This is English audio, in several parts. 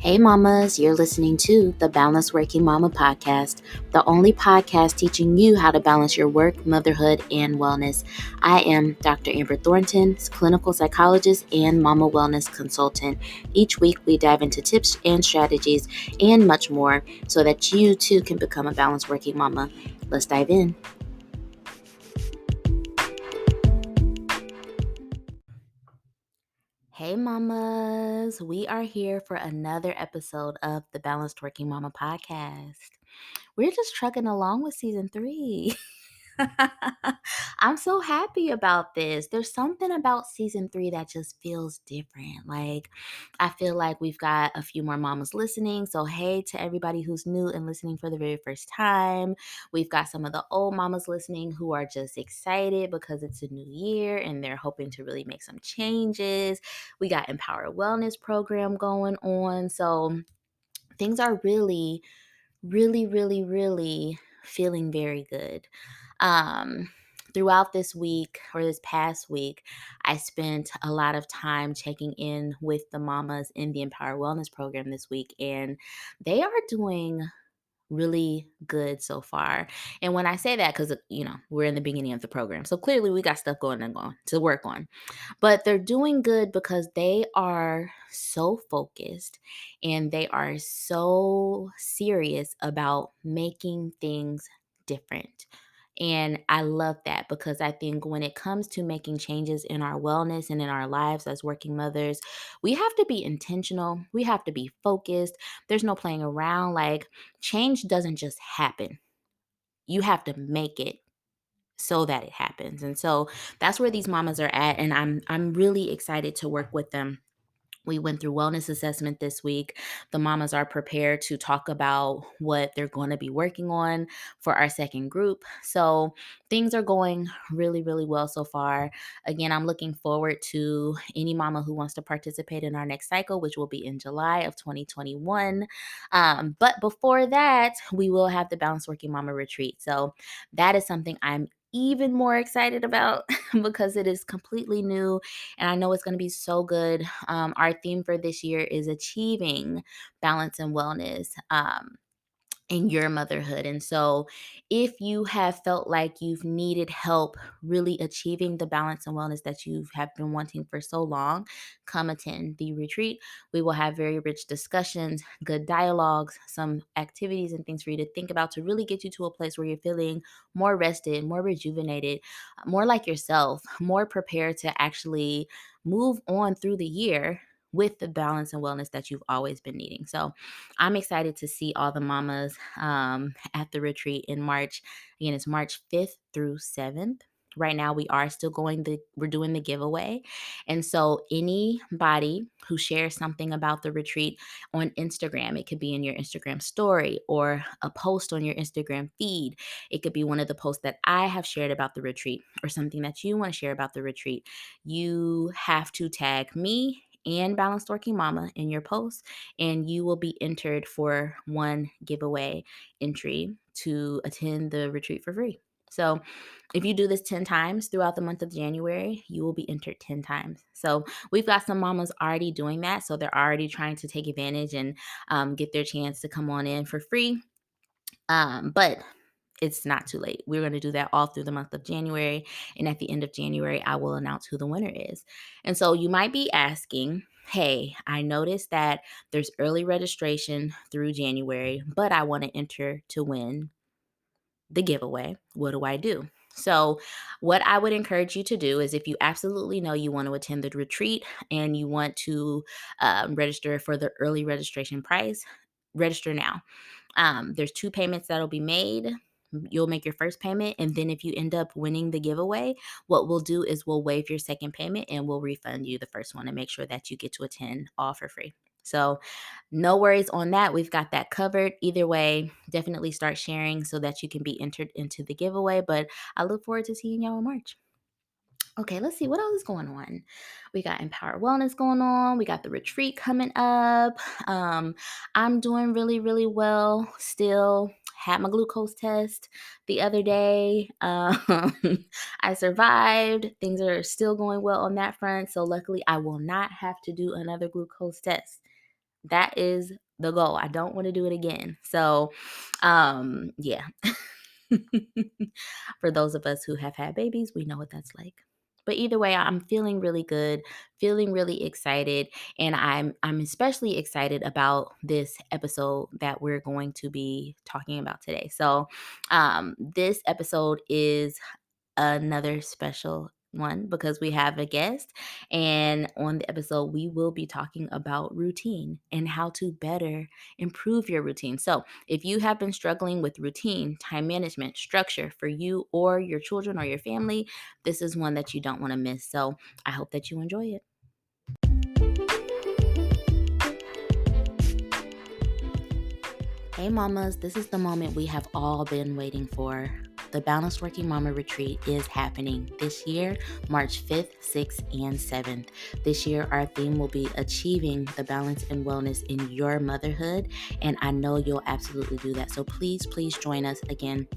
Hey mamas, you're listening to the Balanced Working Mama podcast, the only podcast teaching you how to balance your work, motherhood, and wellness. I am Dr. Amber Thornton, clinical psychologist and mama wellness consultant. Each week we dive into tips and strategies and much more so that you too can become a balanced working mama. Let's dive in. Hey mamas, we are here for another episode of the Balanced Working Mama podcast. We're just trucking along with season 3. I'm so happy about this. There's something about season 3 that just feels different. Like, I feel like we've got a few more mamas listening. So, hey to everybody who's new and listening for the very first time. We've got some of the old mamas listening who are just excited because it's a new year and they're hoping to really make some changes. We got Empower Wellness program going on. So, things are really feeling very good. Um, Throughout this week or this past week, I spent a lot of time checking in with the mamas in the Empower Wellness program this week, and they are doing really good so far. And when I say that, because we're in the beginning of the program, so clearly we got stuff going to work on. But they're doing good because they are so focused and they are so serious about making things different. And I love that because I think when it comes to making changes in our wellness and in our lives as working mothers, we have to be intentional. We have to be focused. There's no playing around. Like, change doesn't just happen. You have to make it so that it happens. And so that's where these mamas are at, and I'm really excited to work with them. We went through wellness assessment this week. The mamas are prepared to talk about what they're going to be working on for our second group. So things are going really well so far. Again, I'm looking forward to any mama who wants to participate in our next cycle, which will be in July of 2021. But before that, we will have the Balanced Working Mama Retreat. So that is something I'm even more excited about because it is completely new and I know it's going to be so good. Our theme for this year is achieving balance and wellness. In your motherhood. And so, if you have felt like you've needed help really achieving the balance and wellness that you have been wanting for so long, come attend the retreat. We will have very rich discussions, good dialogues, some activities and things for you to think about to really get you to a place where you're feeling more rested, more rejuvenated, more like yourself, more prepared to actually move on through the year with the balance and wellness that you've always been needing. So, I'm excited to see all the mamas at the retreat in March. Again, it's March 5th through 7th. Right now, we're doing the giveaway. And so anybody who shares something about the retreat on Instagram, it could be in your Instagram story or a post on your Instagram feed. It could be one of the posts that I have shared about the retreat or something that you want to share about the retreat. You have to tag me and Balanced Working Mama in your post, and you will be entered for one giveaway entry to attend the retreat for free. So if you do this 10 times throughout the month of January, you will be entered 10 times. So we've got some mamas already doing that. So they're already trying to take advantage and get their chance to come on in for free. But it's not too late. We're going to do that all through the month of January. And at the end of January, I will announce who the winner is. And so you might be asking, hey, I noticed that there's early registration through January, but I want to enter to win the giveaway. What do I do? So, what I would encourage you to do is if you absolutely know you want to attend the retreat and you want to register for the early registration price, register now. There's 2 payments that'll be made. You'll make your first payment, and then if you end up winning the giveaway, what we'll do is we'll waive your second payment and we'll refund you the first one and make sure that you get to attend all for free. So no worries on that. We've got that covered. Either way, definitely start sharing so that you can be entered into the giveaway. But I look forward to seeing y'all in March. Okay, let's see what else is going on. We got Empower Wellness going on. We got the retreat coming up. I'm doing really well still. Had my glucose test the other day. I survived. Things are still going well on that front. So luckily, I will not have to do another glucose test. That is the goal. I don't want to do it again. So, yeah. For those of us who have had babies, we know what that's like. But either way, I'm feeling really good, feeling really excited, and I'm especially excited about this episode that we're going to be talking about today. So, this episode is another special one because we have a guest. And on the episode, we will be talking about routine and how to better improve your routine. So, if you have been struggling with routine, time management, structure for you or your children or your family, this is one that you don't want to miss. So, I hope that you enjoy it. Hey, mamas, this is the moment we have all been waiting for. The Balanced Working Mama Retreat is happening this year, March 5th, 6th, and 7th. This year, our theme will be achieving the balance and wellness in your motherhood, and I know you'll absolutely do that. So please, please join us again.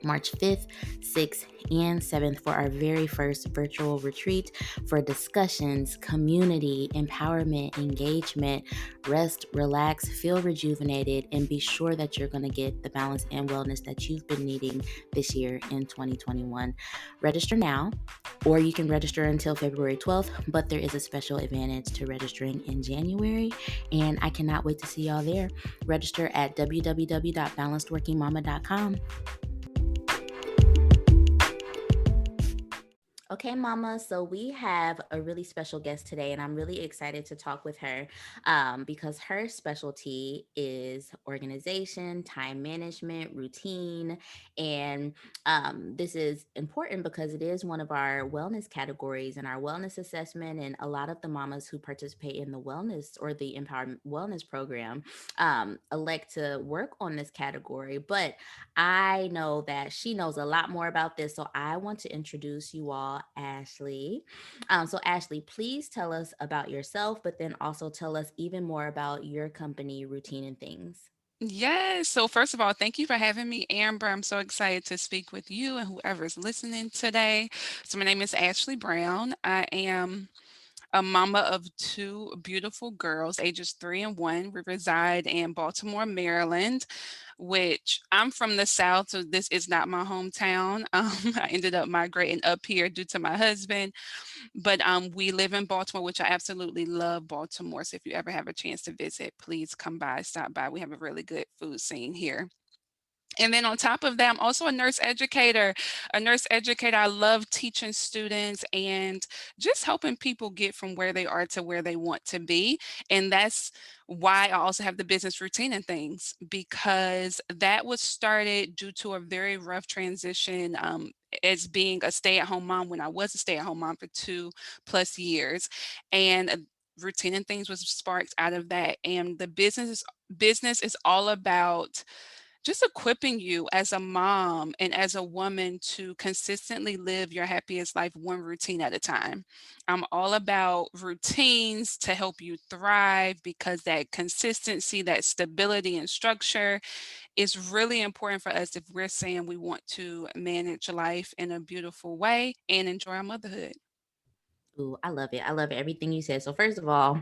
March 5th, 6th, and 7th for our very first virtual retreat for discussions, community, empowerment, engagement, rest, relax, feel rejuvenated, and be sure that you're going to get the balance and wellness that you've been needing this year in 2021. Register now, or you can register until February 12th, but there is a special advantage to registering in January, and I cannot wait to see y'all there. Register at www.balancedworkingmama.com. Okay, Mama. So we have a really special guest today, and I'm really excited to talk with her because her specialty is organization, time management, routine. And this is important because it is one of our wellness categories in our wellness assessment. And a lot of the mamas who participate in the wellness or the Empowerment Wellness Program elect to work on this category. But I know that she knows a lot more about this. So I want to introduce you all, Ashley. So, Ashley, please tell us about yourself, but then also tell us even more about your company, Routine and Things. Yes. So, first of all, thank you for having me, Amber. I'm so excited to speak with you and whoever's listening today. So, my name is Ashley Brown. I am a mama of two beautiful girls, ages 3 and 1. We reside in Baltimore, Maryland, which I'm from the South, so this is not my hometown. I ended up migrating up here due to my husband, but we live in Baltimore, which I absolutely love Baltimore. So if you ever have a chance to visit, please come by, stop by. We have a really good food scene here. And then on top of that, I'm also a nurse educator. A nurse educator, I love teaching students and just helping people get from where they are to where they want to be. And that's why I also have the business routine and things, because that was started due to a very rough transition. As being a stay-at-home mom when I was a stay-at-home mom for 2+ years. And routine and things was sparked out of that. And the business is all about just equipping you as a mom and as a woman to consistently live your happiest life one routine at a time. I'm all about routines to help you thrive because that consistency, that stability and structure is really important for us if we're saying we want to manage life in a beautiful way and enjoy our motherhood. Ooh, I love it. I love everything you said. So, first of all,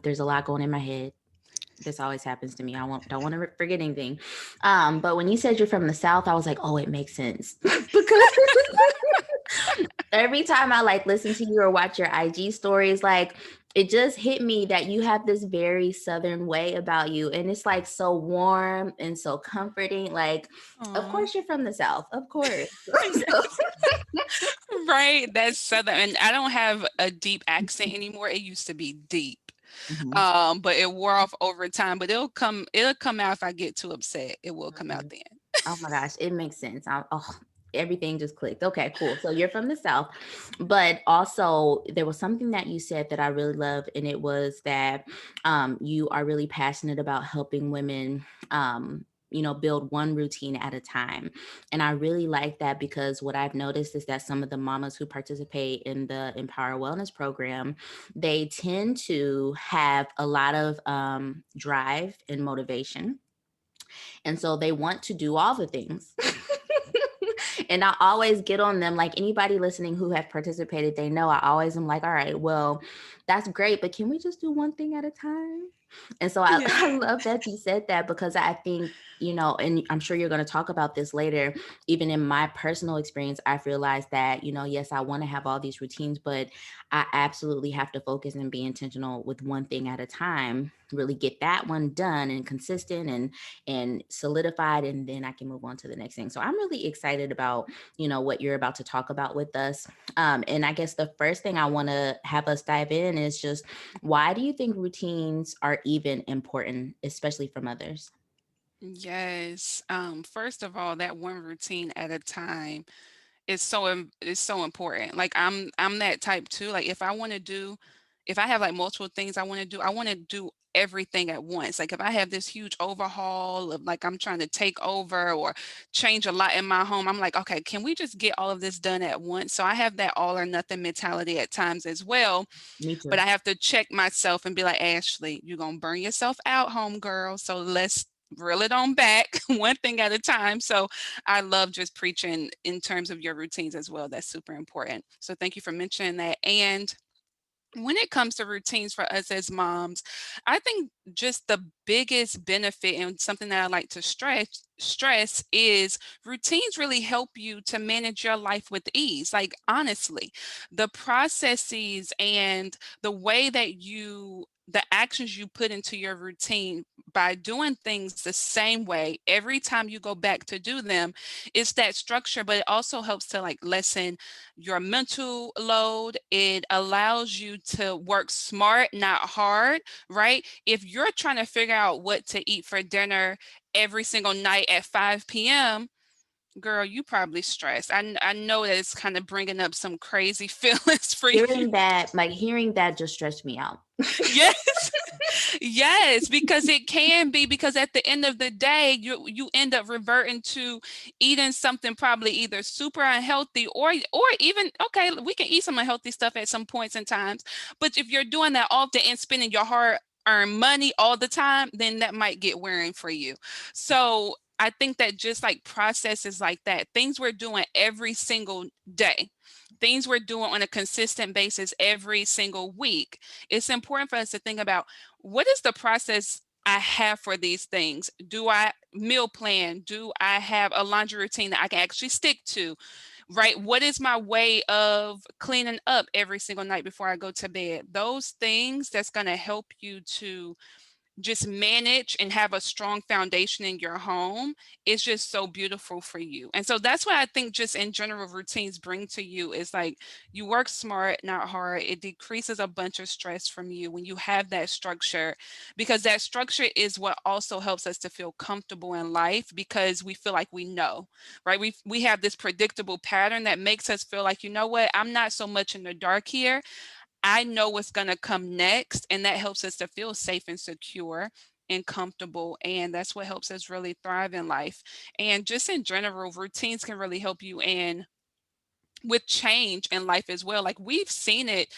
there's a lot going in my head. This always happens to me. Don't want to forget anything. But when you said you're from the South, I was like, oh, it makes sense because every time I like listen to you or watch your IG stories, like it just hit me that you have this very Southern way about you, and it's like so warm and so comforting. Like, of Aw. course you're from the South, of course. Right, that's Southern, and I don't have a deep accent anymore. It used to be deep. Mhm, But it wore off over time, but it'll come out if I get too upset. It will come out mhm. then. Oh my gosh, it makes sense. Everything just clicked. Okay, cool. So you're from the South, but also there was something that you said that I really loved, and it was that you are really passionate about helping women. Build one routine at a time. And I really like that because what I've noticed is that some of the mamas who participate in the Empower Wellness program, they tend to have a lot of drive and motivation, and so they want to do all the things. And I always get on them. Like anybody listening who have participated, they know I always am like, all right, well, that's great, but can we just do one thing at a time? And so I, Yeah. I love that you said that, because I think, and I'm sure you're going to talk about this later. Even in my personal experience, I've realized that, yes, I want to have all these routines, but I absolutely have to focus and be intentional with one thing at a time, really get that one done and consistent and solidified, and then I can move on to the next thing. So I'm really excited about, what you're about to talk about with us. And I guess the first thing I want to have us dive in is just, why do you think routines are even important, especially for mothers? Yes. First of all, that one routine at a time is so important. Like I'm that type too. Like if I have like multiple things I want to do everything at once. Like if I have this huge overhaul of like I'm trying to take over or change a lot in my home, I'm like, okay, can we just get all of this done at once? So I have that all or nothing mentality at times as well. Me But too. I have to check myself and be like, Ashley, you're gonna burn yourself out, homegirl. So let's reel it on back one thing at a time. So I love just preaching in terms of your routines as well. That's super important. So thank you for mentioning that. And when it comes to routines for us as moms, I think just the biggest benefit and something that I like to stress is routines really help you to manage your life with ease. Like honestly, the processes and the way that the actions you put into your routine by doing things the same way every time you go back to do them, it's that structure, but it also helps to like lessen your mental load. It allows you to work smart, not hard, right? If you're trying to figure out what to eat for dinner every single night at 5 p.m., girl, you probably stressed. I know that it's kind of bringing up some crazy feelings for you. Hearing that just stressed me out. Yes. Yes, because it can be because at the end of the day, you end up reverting to eating something probably either super unhealthy or even okay, we can eat some unhealthy stuff at some points in times. But if you're doing that often and spending your hard earned money all the time, then that might get wearing for you. So I think that just like processes like that, things we're doing every single day, things we're doing on a consistent basis every single week, it's important for us to think about what is the process I have for these things? Do I meal plan? Do I have a laundry routine that I can actually stick to? Right? What is my way of cleaning up every single night before I go to bed? Those things that's going to help you to just manage and have a strong foundation in your home is just so beautiful for you. And so that's what I think just in general routines bring to you is like you work smart, not hard. It decreases a bunch of stress from you when you have that structure because that structure is what also helps us to feel comfortable in life because we feel like we know, right? We have this predictable pattern that makes us feel like, you know what, I'm not so much in the dark here. I know what's going to come next. And that helps us to feel safe and secure and comfortable. And that's what helps us really thrive in life. And just in general, routines can really help you in with change in life as well. Like we've seen it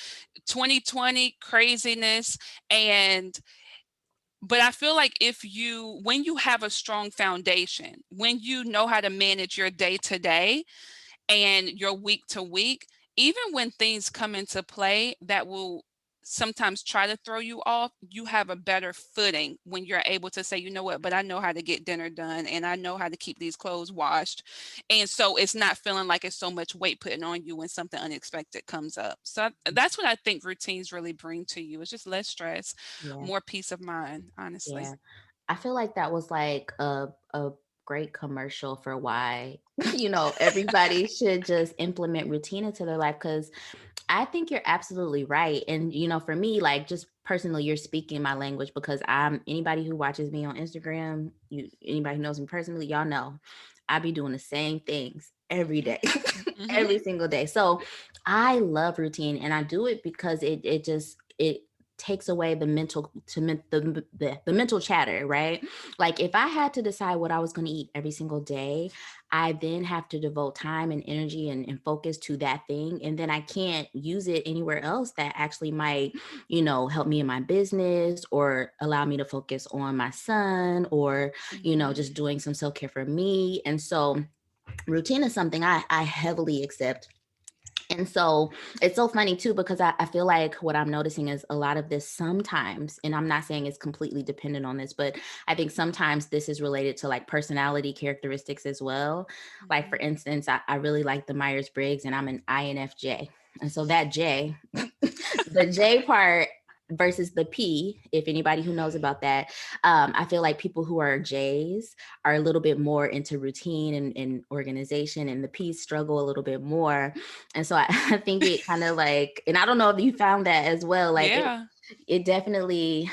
2020 craziness and but I feel like when you have a strong foundation, when you know how to manage your day to day, and your week to week, even when things come into play that will sometimes try to throw you off, you have a better footing when you're able to say, you know what, but I know how to get dinner done and I know how to keep these clothes washed. And so it's not feeling like it's so much weight putting on you when something unexpected comes up. So that's what I think routines really bring to you. It's just less stress, Yeah. more peace of mind, honestly. Yeah. I feel like that was like a great commercial for why, everybody should just implement routine into their life, because I think you're absolutely right. And, for me, like just personally, you're speaking my language, because anybody who watches me on Instagram, anybody who knows me personally, y'all know I be doing the same things every day, Hmm. every single day. So I love routine, and I do it because it takes away the the mental chatter, right? Like if I had to decide what I was going to eat every single day, I then have to devote time and energy and focus to that thing. And then I can't use it anywhere else that actually might, help me in my business or allow me to focus on my son or, Hmm. just doing some self care for me. And so routine is something I heavily accept. And so it's so funny too, because I feel like what I'm noticing is a lot of this sometimes, and I'm not saying it's completely dependent on this, but I think sometimes this is related to like personality characteristics as well. Like, for Mhm. instance, I really like the Myers Briggs and I'm an INFJ. And so that J, the J part versus the P, if anybody who knows about that, I feel like people who are J's are a little bit more into routine and organization, and the P's struggle a little bit more. And so I, I think it kind of like, and I don't know if you found that as well, like Yeah. it definitely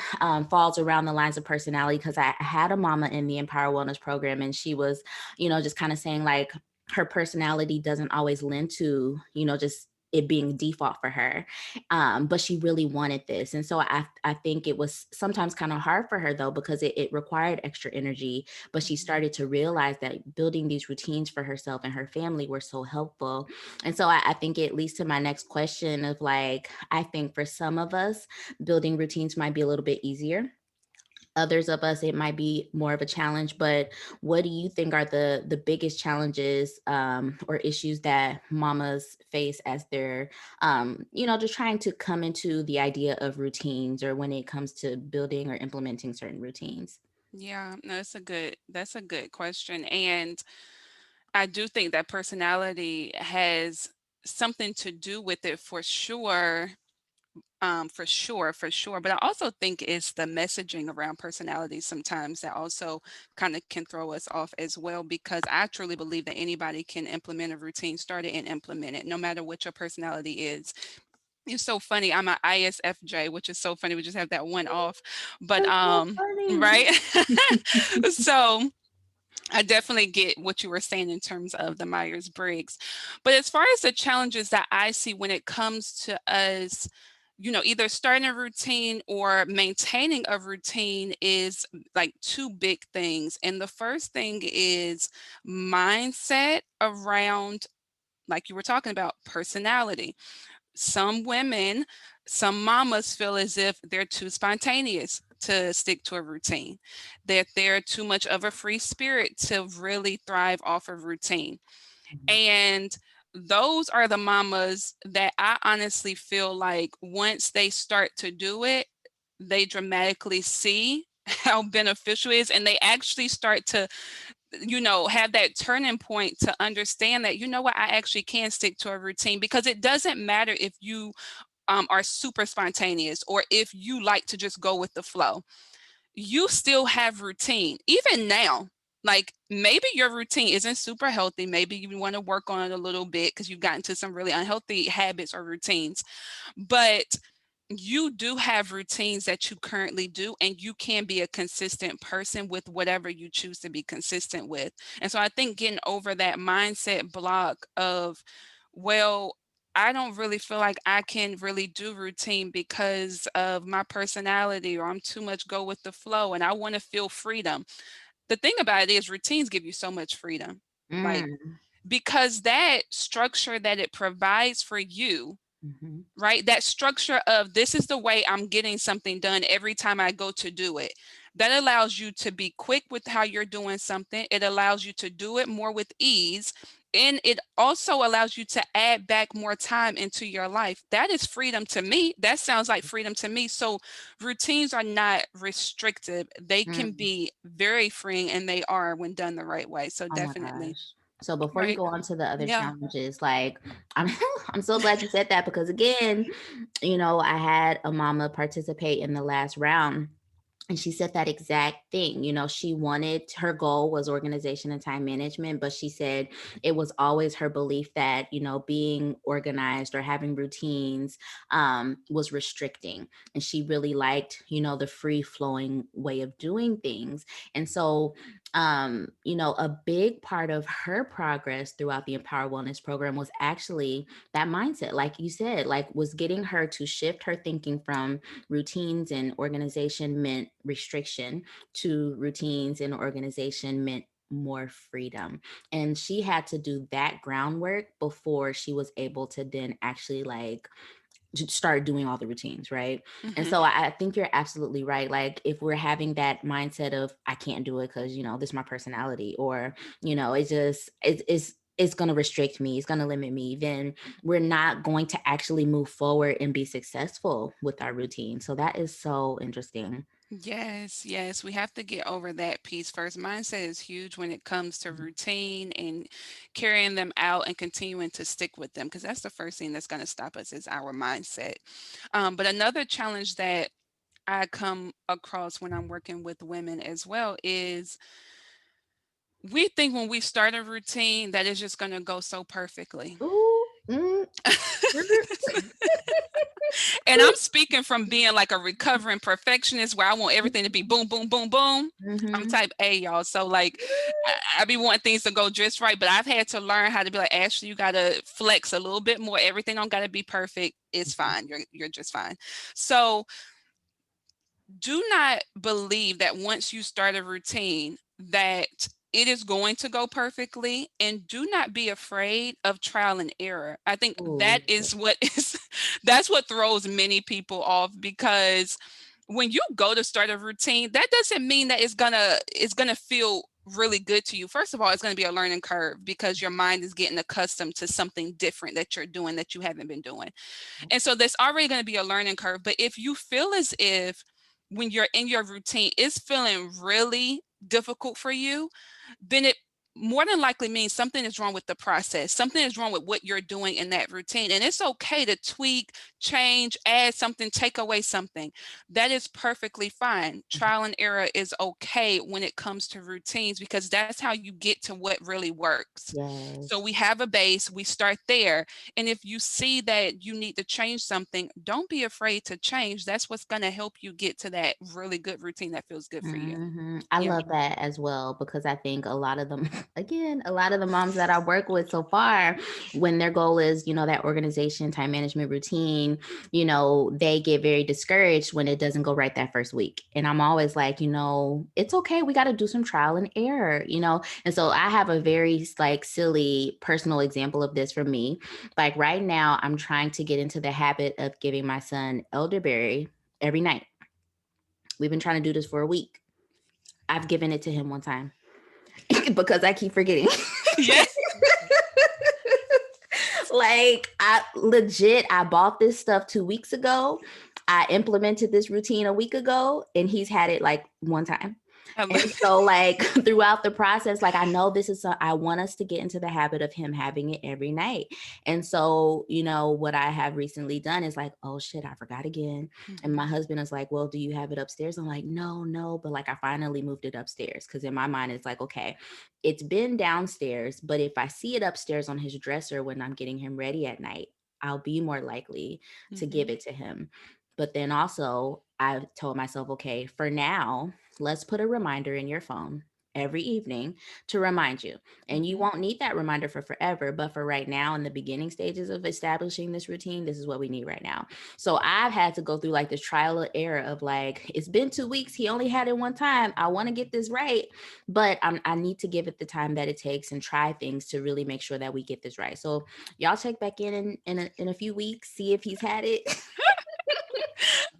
falls around the lines of personality, because I had a mama in the Empower Wellness program, and she was, just kind of saying like her personality doesn't always lend to, just it being default for her. But she really wanted this. And so I think it was sometimes kind of hard for her though, because it required extra energy. But she Mhm. started to realize that building these routines for herself and her family were so helpful. And so I think it leads to my next question of like, I think for some of us, building routines might be a little bit easier. Others of us, it might be more of a challenge. But what do you think are the biggest challenges, or issues that mamas face as they're, just trying to come into the idea of routines, or when it comes to building or implementing certain routines? Yeah, no, that's a good question. And I do think that personality has something to do with it for sure. For sure. But I also think it's the messaging around personality sometimes that also kind of can throw us off as well, because I truly believe that anybody can implement a routine, start it and implement it, no matter what your personality is. It's so funny. I'm an ISFJ, which is so funny. We just have that one off. But That's so funny. right. So I definitely get what you were saying in terms of the Myers-Briggs. But as far as the challenges that I see when it comes to us, either starting a routine or maintaining a routine is like two big things. And the first thing is mindset around, like you were talking about, personality. Some women, some mamas feel as if they're too spontaneous to stick to a routine, that they're too much of a free spirit to really thrive off of routine. Mhm. And those are the mamas that I honestly feel like once they start to do it, they dramatically see how beneficial it is, and they actually start to have that turning point to understand that, what, I actually can stick to a routine, because it doesn't matter if you are super spontaneous or if you like to just go with the flow. You still have routine, even now. Like, maybe your routine isn't super healthy. Maybe you want to work on it a little bit because you've gotten to some really unhealthy habits or routines. But you do have routines that you currently do, and you can be a consistent person with whatever you choose to be consistent with. And so I think getting over that mindset block of, well, I don't really feel like I can really do routine because of my personality, or I'm too much go with the flow and I want to feel freedom. The thing about it is routines give you so much freedom. Like, Mm. because that structure that it provides for you, Mhm. right? That structure of, this is the way I'm getting something done every time I go to do it. That allows you to be quick with how you're doing something. It allows you to do it more with ease. And it also allows you to add back more time into your life. That is freedom to me. That sounds like freedom to me. So routines are not restrictive. They can Mm. be very freeing, and they are when done the right way. So Oh my definitely. gosh. So before you Right. go on to the other Yeah. challenges, like I'm I'm so glad you said that, because again, I had a mama participate in the last round, and she said that exact thing. She wanted, her goal was organization and time management, but she said it was always her belief that, being organized or having routines was restricting. And she really liked, the free flowing way of doing things. And so, a big part of her progress throughout the Empower Wellness program was actually that mindset, like you said, like was getting her to shift her thinking from routines and organization meant restriction to routines and organization meant more freedom. And she had to do that groundwork before she was able to then actually like start doing all the routines, right? And Mhm. so I think you're absolutely right. Like if we're having that mindset of I can't do it because this is my personality, or it's going to restrict me, it's going to limit me, then we're not going to actually move forward and be successful with our routine. So that is so interesting. Yes, yes, we have to get over that piece first. Mindset is huge when it comes to routine and carrying them out and continuing to stick with them, because that's the first thing that's going to stop us is our mindset. But another challenge that I come across when I'm working with women as well is we think when we start a routine that it's just going to go so perfectly. Ooh, And I'm speaking from being like a recovering perfectionist where I want everything to be boom, boom, boom, boom. I'm mm-hmm. type A, y'all. So like I be wanting things to go just right, but I've had to learn how to be like, Ashley, you gotta flex a little bit more. Everything don't gotta be perfect. It's fine. You're just fine. So do not believe that once you start a routine that it is going to go perfectly, and do not be afraid of trial and error. I think that Ooh, is what is that's what throws many people off, because when you go to start a routine, that doesn't mean that it's gonna feel really good to you. First of all, it's going to be a learning curve because your mind is getting accustomed to something different that you're doing that you haven't been doing. And so there's already going to be a learning curve. But if you feel as if when you're in your routine, it's feeling really difficult for you, then it more than likely means something is wrong with the process. Something is wrong with what you're doing in that routine. And it's okay to tweak, change, add something, take away something. That is perfectly fine. Trial and error is okay when it comes to routines, because that's how you get to what really works. So yes. we have a base, we start there. And if you see that you need to change something, don't be afraid to change. That's what's going to help you get to that really good routine that feels good for you. I Yeah. love that as well, because I think a lot of them, again, a lot of the moms that I work with so far, when their goal is, that organization, time management routine, they get very discouraged when it doesn't go right that first week. And I'm always like, it's okay. We got to do some trial and error. And so I have a very like silly personal example of this for me. Like right now, I'm trying to get into the habit of giving my son elderberry every night. We've been trying to do this for a week. I've given it to him one time because I keep forgetting. Yeah. Like I bought this stuff 2 weeks ago. I implemented this routine a week ago, and he's had it like one time. I And love so, like, throughout the process, like, I know this is, I want us to get into the habit of him having it every night. And so, what I have recently done is like, oh shit, I forgot again. And my Mhm. husband is like, well, do you have it upstairs? I'm like, no, no. But like, I finally moved it upstairs because in my mind, it's like, okay, it's been downstairs, but if I see it upstairs on his dresser when I'm getting him ready at night, I'll be more likely to give Mhm. it to him. But then also, I told myself, okay, for now, let's put a reminder in your phone every evening to remind you. And you Mhm. won't need that reminder for forever. But for right now, in the beginning stages of establishing this routine, this is what we need right now. So I've had to go through like this trial and error of like, it's been 2 weeks. He only had it one time. I want to get this right, but I need to give it the time that it takes and try things to really make sure that we get this right. So y'all check back in a few weeks, see if he's had it.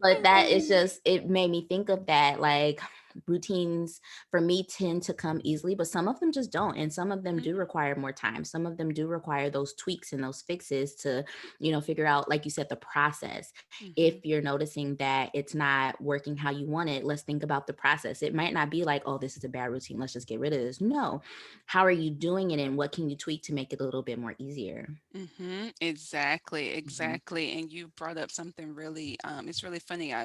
But that is just, it made me think of that, like routines for me tend to come easily, but some of them just don't. And some of them Mhm. do require more time. Some of them do require those tweaks and those fixes to, figure out, like you said, the process. If Mhm. you're noticing that it's not working how you want it, let's think about the process. It might not be like, oh, this is a bad routine, let's just get rid of this. No. How are you doing it and what can you tweak to make it a little bit more easier? Mhm. Exactly, Mhm. exactly. And you brought up something really it's really funny.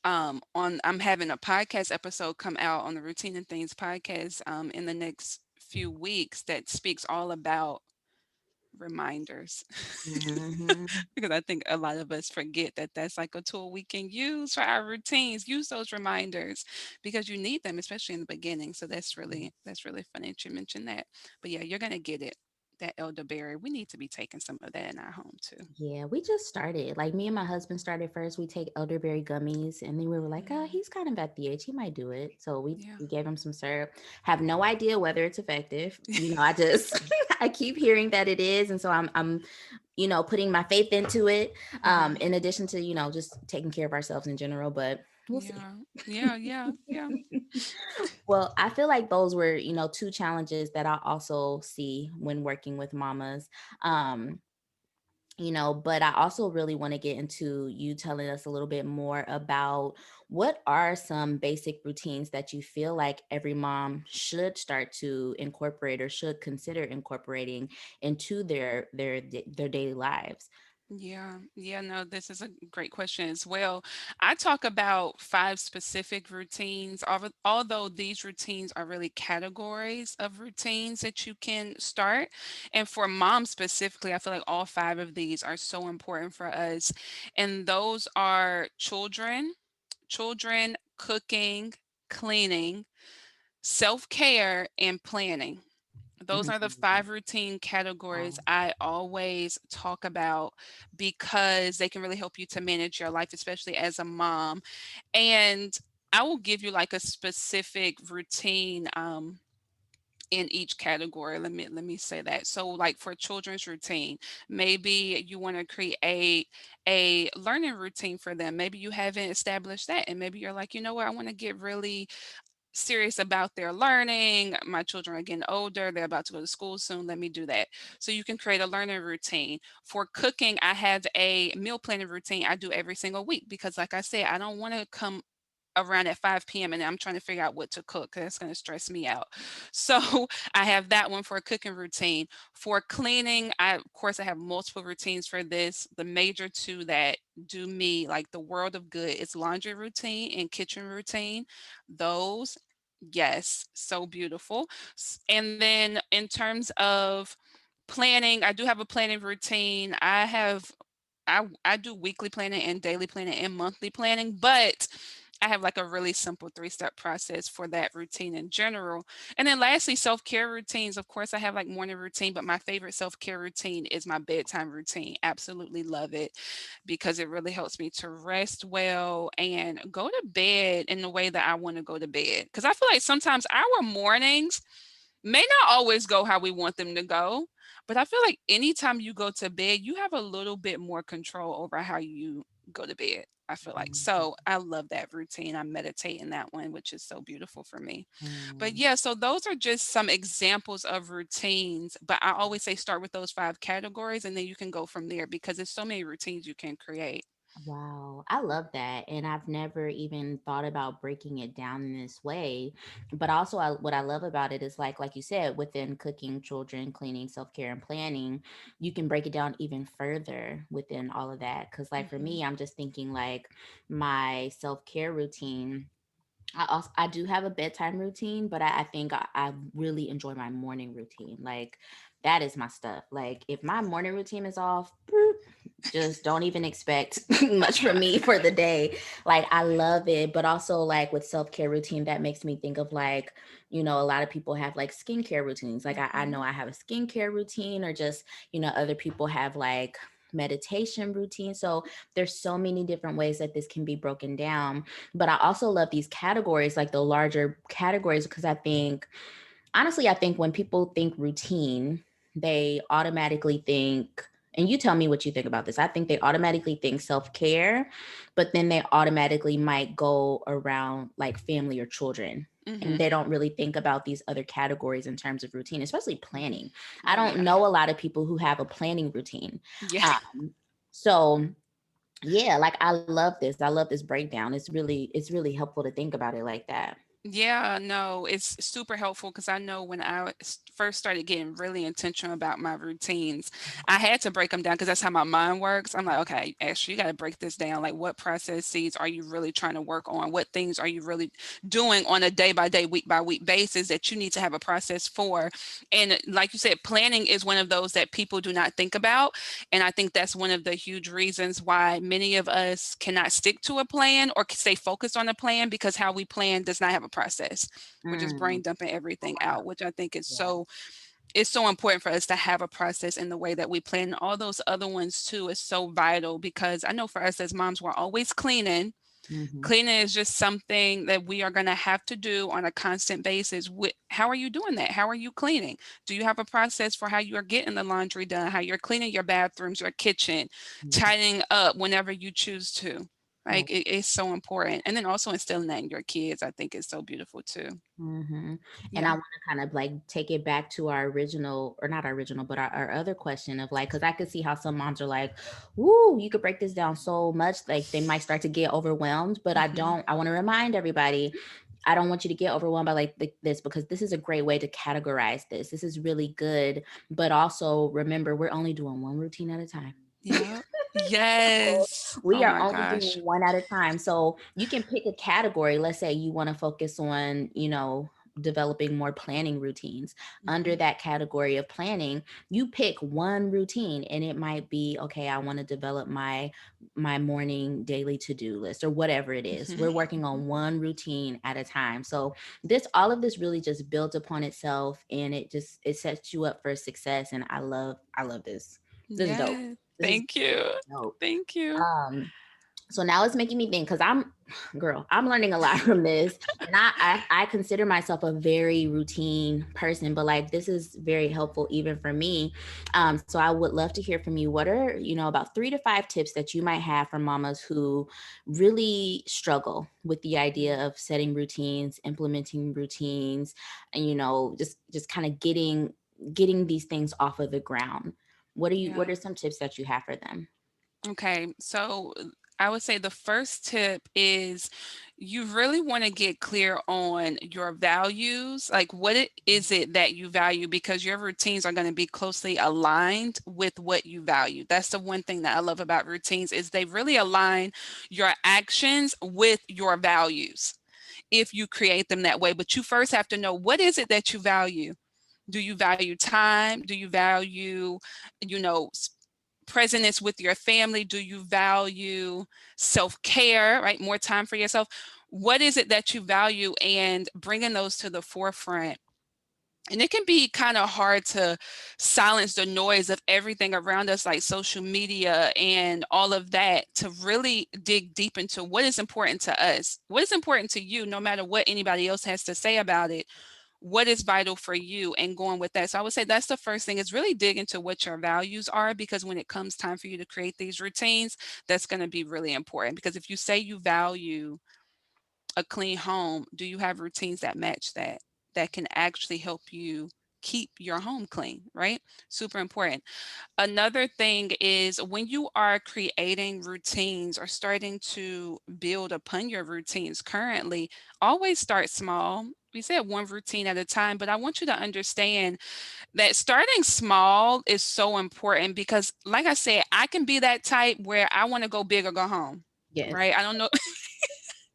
I'm having a podcast episode come out on the Routine and Things podcast in the next few weeks that speaks all about reminders. Mhm. Because I think a lot of us forget that that's like a tool we can use for our routines. Use those reminders because you need them, especially in the beginning. So that's really funny that you mentioned that. But yeah, you're gonna get it. That elderberry. We need to be taking some of that in our home too. Yeah, we just started. Like me and my husband started first. We take elderberry gummies, and then we were like, "Oh, Mm, he's kind of at the age; he might do it." So we yeah. we gave him some syrup. Have no idea whether it's effective. I just I keep hearing that it is, and so I'm putting my faith into it, Mhm. in addition to, just taking care of ourselves in general, but we'll see. Yeah. Yeah, yeah, yeah. Well, I feel like those were, two challenges that I also see when working with mamas. Um, but I also really want to get into you telling us a little bit more about what are some basic routines that you feel like every mom should start to incorporate or should consider incorporating into their daily lives. Yeah, yeah, no, this is a great question as well. I talk about five specific routines, although these routines are really categories of routines that you can start. And for moms specifically, I feel like all five of these are so important for us. And those are children, cooking, cleaning, self-care, and planning. Those are the Mhm. five routine categories Wow. I always talk about because they can really help you to manage your life, especially as a mom. And I will give you like a specific routine in each category. Let me say that. So like for children's routine, maybe you want to create a learning routine for them. Maybe you haven't established that and maybe you're like, you know what, I want to get really serious about their learning. My children are getting older. They're about to go to school soon. Let me do that. So you can create a learning routine. For cooking, I have a meal planning routine I do every single week because, like I said, I don't want to come around at 5 p.m. and I'm trying to figure out what to cook 'cause that's going to stress me out. So I have that one for a cooking routine. For cleaning, of course I have multiple routines for this. The major two that do me like the world of good is laundry routine and kitchen routine. Those, yes, so beautiful. And then in terms of planning, I do have a planning routine. I do weekly planning and daily planning and monthly planning, but I have like a really simple three-step process for that routine in general. And then lastly, self-care routines. Of course, I have like morning routine, but my favorite self-care routine is my bedtime routine. Absolutely love it because it really helps me to rest well and go to bed in the way that I want to go to bed. Because I feel like sometimes our mornings may not always go how we want them to go, but I feel like anytime you go to bed, you have a little bit more control over how you go to bed. I feel like. So I love that routine. I meditate in that one, which is so beautiful for me. But Mhm. yeah, so those are just some examples of routines. But I always say start with those five categories and then you can go from there because there's so many routines you can create. Wow, I love that. And I've never even thought about breaking it down in this way. But also what I love about it is like you said, within cooking, children, cleaning, self-care and planning, you can break it down even further within all of that. Cause like for Hmm. me, I'm just thinking like my self-care routine. I do have a bedtime routine, but I think I really enjoy my morning routine. Like that is my stuff. Like if my morning routine is off, just don't even expect much from me for the day. Like I love it, but also like with self-care routine, that makes me think of like, a lot of people have like skincare routines. Like I Hmm. know I have a skincare routine, or just, other people have like meditation routine. So there's so many different ways that this can be broken down. But I also love these categories, like the larger categories, because I think honestly, I think when people think routine, they automatically think, and you tell me what you think about this. I think they automatically think self care, but then they automatically might go around like family or children. And Hmm. they don't really think about these other categories in terms of routine, especially Hmm. planning. I Oh don't yeah. know a lot of people who have a planning routine. Yeah. So yeah, like I love this. I love this breakdown. It's really helpful to think about it like that. Yeah, no, it's super helpful because I know when first started getting really intentional about my routines, I had to break them down because that's how my mind works. I'm like, okay, Ashley, you got to break this down. Like, what processes are you really trying to work on? What things are you really doing on a day by day, week by week basis that you need to have a process for? And like you said, planning is one of those that people do not think about. And I think that's one of the huge reasons why many of us cannot stick to a plan or stay focused on a plan because how we plan does not have a process. We're just Mm, brain dumping everything out, which I think is yeah. so important for us to have a process in the way that we plan. All those other ones too is so vital because I know for us as moms, we're always cleaning. Mhm. Cleaning is just something that we are going to have to do on a constant basis. How are you doing that? How are you cleaning? Do you have a process for how you are getting the laundry done, how you're cleaning your bathrooms, your kitchen, Mhm. tidying up whenever you choose to? Right. Like it's so important. And then also instilling that in your kids, I think is so beautiful too. Mhm. And I Yeah. wanna kind of, like, take it back to our original, or not our original, but our other question of, like, because I could see how some moms are like, "Ooh, you could break this down so much," like, they might start to get overwhelmed, but Hmm. I wanna remind everybody, I don't want you to get overwhelmed by, like, this, because this is a great way to categorize this. This is really good, but also remember, we're only doing one routine at a time. Yeah. Yes. We Oh are my only doing gosh. one at a time. So you can pick a category. Let's say you want to focus on, developing more planning routines. Under Hmm. that category of planning, you pick one routine, and it might be, okay, I want to develop my morning daily to-do list, or whatever it is. Hmm. We're working on one routine at a time. So this all of this really just builds upon itself, and it sets you up for success. And I love this. This is dope. Yes. This is Thank you. dope. Thank you. Um, so now it's making me think, because I'm learning a lot from this, and I consider myself a very routine person, but like this is very helpful even for me. So I would love to hear from you. What are, about 3 to 5 tips that you might have for mamas who really struggle with the idea of setting routines, implementing routines, and just kind of getting these things off of the ground. What Yeah. are some tips that you have for them? Okay, so I would say the first tip is you really want to get clear on your values. Like, is it that you value? Because your routines are going to be closely aligned with what you value. That's the one thing that I love about routines is they really align your actions with your values if you create them that way. But you first have to know what is it that you value. Do you value time? Do you value, you know, presence with your family? Do you value self-care, right? More time for yourself. What is it that you value and bringing those to the forefront? And it can be kind of hard to silence the noise of everything around us, like social media and all of that, to really dig deep into what is important to us, what is important to you, no matter what anybody else has to say about it. What is vital for you and going with that. So I would say that's the first thing is really dig into what your values are because when it comes time for you to create these routines, that's going to be really important because if you say you value a clean home, do you have routines that match that that can actually help you keep your home clean, right? Super important. Another thing is when you are creating routines or starting to build upon your routines currently, always start small. We said one routine at a time, but I want you to understand that starting small is so important because, like I said, I can be that type where I want to go big or go home, Yes. right? I don't know.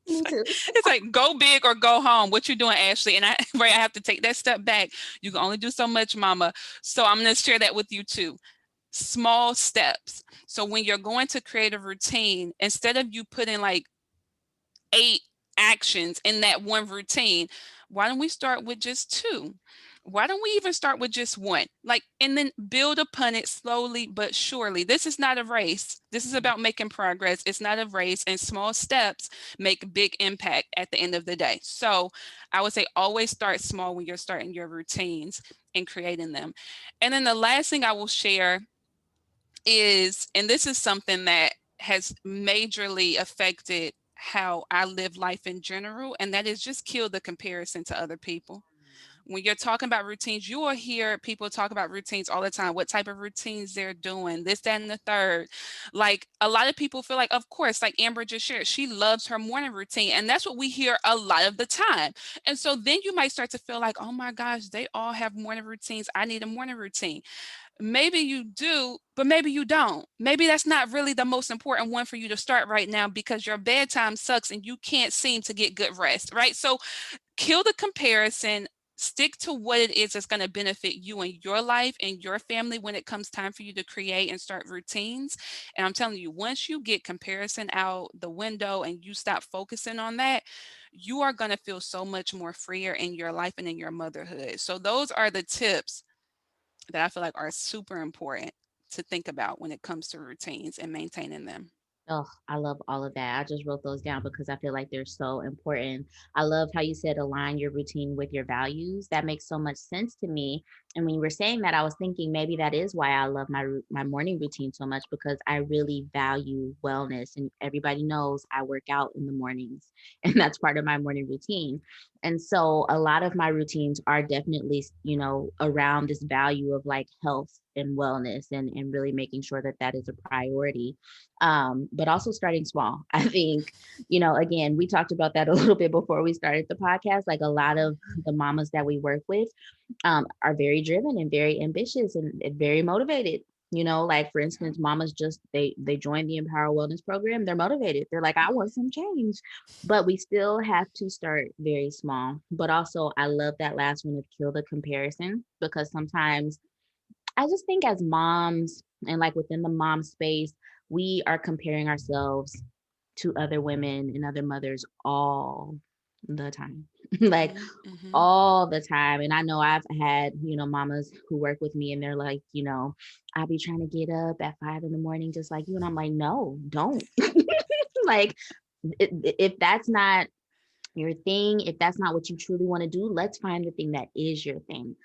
Me too. It's like go big or go home. What you doing, Ashley? And I right, I have to take that step back. You can only do so much, mama. So I'm gonna share that with you too. Small steps. So when you're going to create a routine, instead of you putting like 8 actions in that one routine, why don't we start with just two? Why don't we even start with just one? Like, and then build upon it slowly but surely. This is not a race. This is about making progress. It's not a race, and small steps make big impact at the end of the day. So, I would say always start small when you're starting your routines and creating them. And then the last thing I will share is, and this is something that has majorly affected how I live life in general, and that is just kill the comparison to other people. When you're talking about routines, you will hear people talk about routines all the time, what type of routines they're doing, this, that, and the third. Like a lot of people feel like, of course, like Amber just shared, she loves her morning routine. And that's what we hear a lot of the time. And so then you might start to feel like, oh my gosh, they all have morning routines. I need a morning routine. Maybe you do, but maybe you don't. Maybe that's not really the most important one for you to start right now because your bedtime sucks and you can't seem to get good rest, right? So kill the comparison, stick to what it is that's going to benefit you and your life and your family when it comes time for you to create and start routines. And I'm telling you, once you get comparison out the window and you stop focusing on that, you are going to feel so much more freer in your life and in your motherhood. So those are the tips that I feel like are super important to think about when it comes to routines and maintaining them. Oh, I love all of that. I just wrote those down because I feel like they're so important. I love how you said align your routine with your values. That makes so much sense to me. And when you were saying that, I was thinking maybe that is why I love my morning routine so much because I really value wellness. And everybody knows I work out in the mornings, and that's part of my morning routine. And so a lot of my routines are definitely, around this value of like health and wellness and really making sure that that is a priority, but also starting small. I think, again, we talked about that a little bit before we started the podcast. Like a lot of Mhm. the mamas that we work with are very driven and very ambitious and very motivated. Like for Yeah. instance, mamas just they joined the Empower Wellness program. They're motivated. They're like, I want some change, but we still have to start very small. But also, I love that last one of kill the comparison because sometimes I just think as moms and like within the mom space, we are comparing ourselves to other women and other mothers all the time. Like Mhm. Mhm. all the time. And I know I've had, mamas who work with me and they're like, I'll be trying to get up at 5 in the morning, just like you. And I'm like, no, don't. Like, if that's not your thing, if that's not what you truly want to do, let's find the thing that is your thing.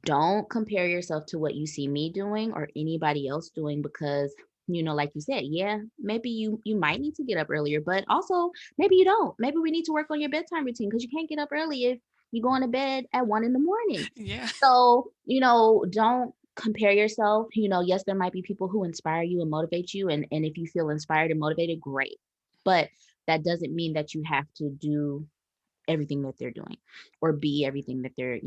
Don't compare yourself to what you see me doing or anybody else doing because like you said, yeah, maybe you might need to get up earlier, but also maybe you don't. Maybe we need to work on your bedtime routine because you can't get up early if you go into bed at 1 in the morning. Yeah. So don't compare yourself. Yes, there might be people who inspire you and motivate you, and if you feel inspired and motivated, great, but that doesn't mean that you have to do everything that they're doing or be everything that they're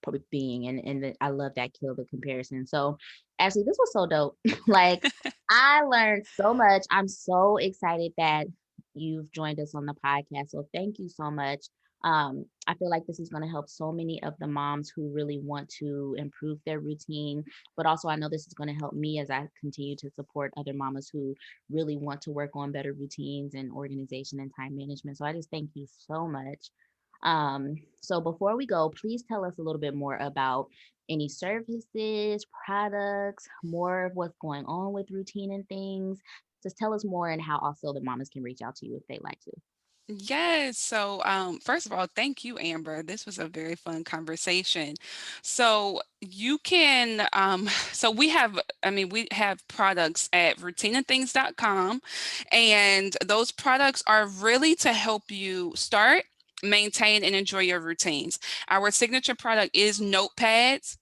probably being, and I love that kill the comparison. So actually this was so dope. Like I learned so much. I'm so excited that you've joined us on the podcast, so thank you so much. I feel like this is going to help so many of the moms who really want to improve their routine, but also I know this is going to help me as I continue to support other mamas who really want to work on better routines and organization and time management. So I just thank you so much. So before we go, please tell us a little bit more about any services, products, more of what's going on with routine and things. Just tell us more and how also the mamas can reach out to you if they like to. Yes. So, first of all, thank you, Amber. This was a very fun conversation. So you can, so we have products at routineandthings.com, and those products are really to help you start, maintain, and enjoy your routines. Our signature product is notepads.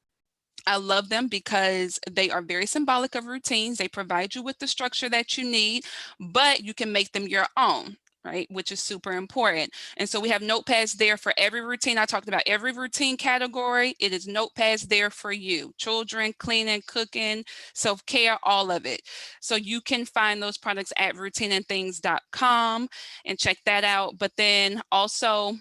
I love them because they are very symbolic of routines. They provide you with the structure that you need, but you can make them your own, right? Which is super important. And so we have notepads there for every routine. I talked about every routine category. It is notepads there for you. Children, cleaning, cooking, self-care, all of it. So you can find those products at routineandthings.com and check that out. But then also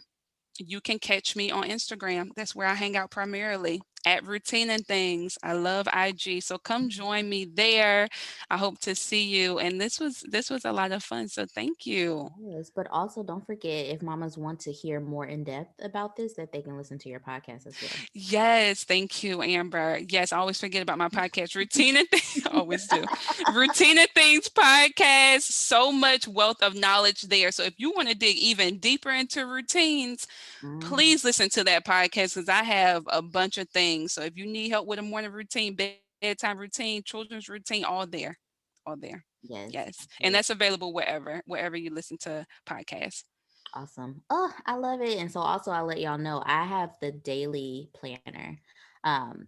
you can catch me on Instagram. That's where I hang out primarily at Routine and Things. I love IG. So come join me there. I hope to see you. And this was a lot of fun. So thank you. Yes, but also don't forget if mamas want to hear more in depth about this, that they can listen to your podcast as well. Yes, thank you, Amber. Yes, I always forget about my podcast, Routine and Things. Always do. Routine and Things podcast. So much wealth of knowledge there. So if you want to dig even deeper into routines, Mhm. please listen to that podcast because I have a bunch of things. So if you need help with a morning routine, bedtime routine, children's routine, all there. All there. Yes, Yes. And that's absolutely. available wherever you listen to podcasts. Awesome. Oh, I love it. And so also I'll let y'all know I have the daily planner.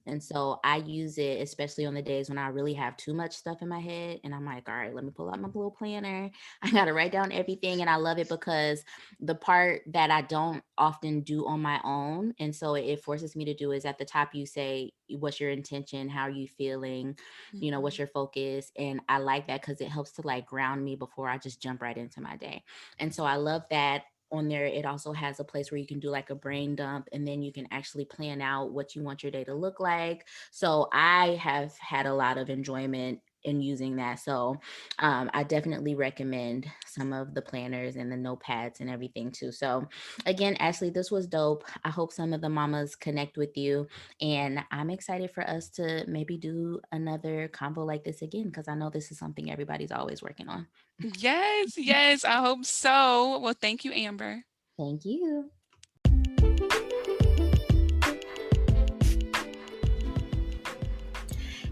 And so I use it especially on the days when I really have too much stuff in my head and I'm like, all right, let me pull out my little planner. I gotta write down everything. And I love it because the part that I don't often do on my own, and so it forces me to do, is at the top you say what's your intention, how are you feeling, what's Mhm. your focus. And I like that because it helps to like ground me before I just jump right into my day. And so I love that on there. It also has a place where you can do like a brain dump and then you can actually plan out what you want your day to look like. So I have had a lot of enjoyment in using that. So I definitely recommend some of the planners and the notepads and everything too. So again, Ashley, this was dope. I hope some of the mamas connect with you, and I'm excited for us to maybe do another combo like this again, because I know this is something everybody's always working on. Yes, yes, I hope so. Well, thank you, Amber. Thank you.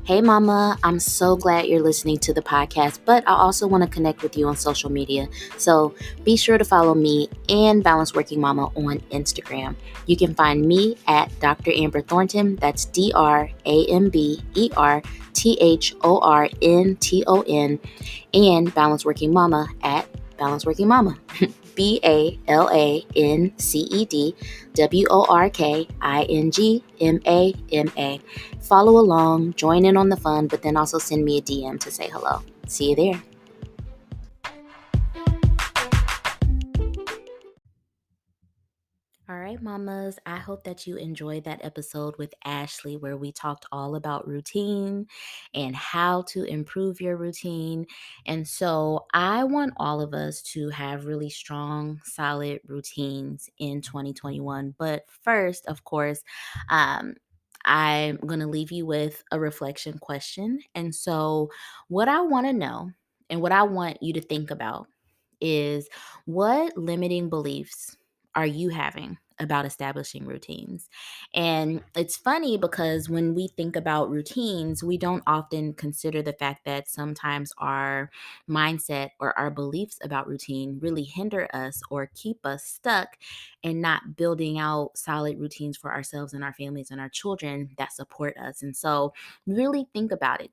Hey, Mama, I'm so glad you're listening to the podcast, but I also want to connect with you on social media. So be sure to follow me and Balance Working Mama on Instagram. You can find me at Dr. Amber Thornton. That's DrAmberThornton, and Balance Working Mama at Balance Working Mama. BALANCEDWORKINGMAMA. Follow along, join in on the fun, but then also send me a DM to say hello. See you there. All right, mamas, I hope that you enjoyed that episode with Ashley where we talked all about routine and how to improve your routine. And so I want all of us to have really strong, solid routines in 2021. But first, of course, um, I'm going to leave you with a reflection question. And so, what I want to know and what I want you to think about is, what limiting beliefs are you having about establishing routines? And it's funny because when we think about routines, we don't often consider the fact that sometimes our mindset or our beliefs about routine really hinder us or keep us stuck and not building out solid routines for ourselves and our families and our children that support us. And so, really think about it.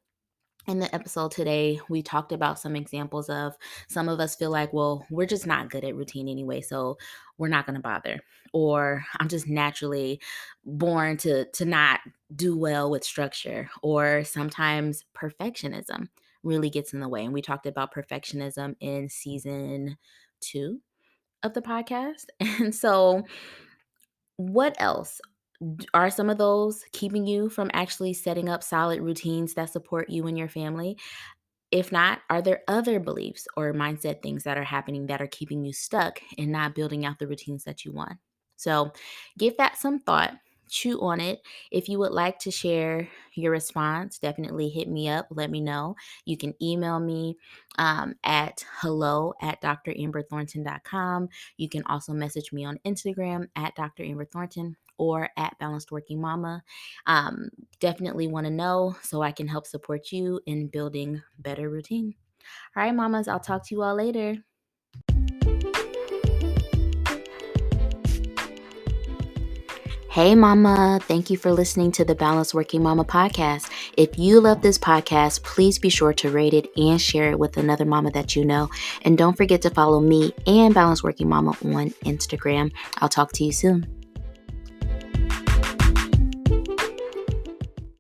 In the episode today, we talked about some examples of, some of us feel like, well, we're just not good at routine anyway, so we're not going to bother. Or I'm just naturally born to not do well with structure. Or sometimes perfectionism really gets in the way. And we talked about perfectionism in season 2 of the podcast. And so, what else? Are some of those keeping you from actually setting up solid routines that support you and your family? If not, are there other beliefs or mindset things that are happening that are keeping you stuck and not building out the routines that you want? So give that some thought, chew on it. If you would like to share your response, definitely hit me up. Let me know. You can email me at hello@dramberthornton.com. You can also message me on Instagram at Dr. Amber Thornton or at Balanced Working Mama. Um, Definitely want to know so I can help support you in building better routine. All right, mamas, I'll talk to you all later. Hey, mama. Thank you for listening to the Balanced Working Mama podcast. If you love this podcast, please be sure to rate it and share it with another mama that you know. And don't forget to follow me and Balanced Working Mama on Instagram. I'll talk to you soon.